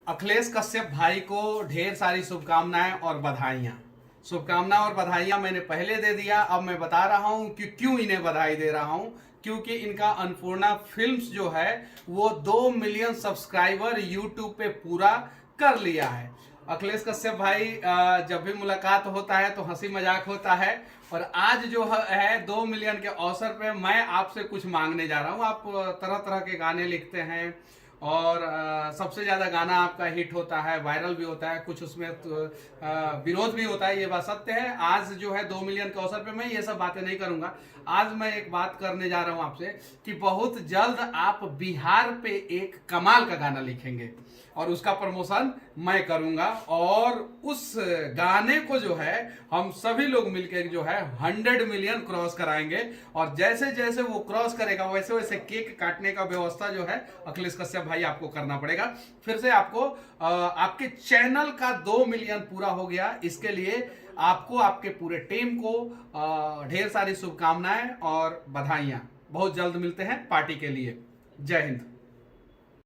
अखिलेश कश्यप भाई को ढेर सारी शुभकामनाएं और बधाइयां। शुभकामना और बधाइयां मैंने पहले दे दिया, अब मैं बता रहा हूं कि क्यों इन्हें बधाई दे रहा हूं। क्योंकि इनका अन्नपूर्णा फिल्म्स जो है वो 2 मिलियन सब्सक्राइबर यूट्यूब पे पूरा कर लिया है। अखिलेश कश्यप भाई, जब भी मुलाकात होता है तो हंसी मजाक होता है, और आज जो है 2 मिलियन के अवसर पे मैं आपसे कुछ मांगने जा रहा हूं। आप तरह तरह के गाने लिखते हैं और सबसे ज्यादा गाना आपका हिट होता है, वायरल भी होता है, कुछ उसमें तो, विरोध भी होता है, ये बात सत्य है। आज जो है 2 मिलियन के अवसर पे मैं ये सब बातें नहीं करूंगा। आज मैं एक बात करने जा रहा हूं आपसे कि बहुत जल्द आप बिहार पे एक कमाल का गाना लिखेंगे और उसका प्रमोशन मैं करूंगा, और उस गाने को जो है हम सभी लोग मिलकर जो है 100 मिलियन क्रॉस कराएंगे। और जैसे जैसे वो क्रॉस करेगा वैसे वैसे केक काटने का व्यवस्था जो है अखिलेश कश्यप भाई आपको करना पड़ेगा। फिर से आपको आपके चैनल का 2 मिलियन पूरा हो गया, इसके लिए आपको, आपके पूरे टीम को ढेर सारी शुभकामनाएं और बधाइयां। बहुत जल्द मिलते हैं पार्टी के लिए। जय हिंद।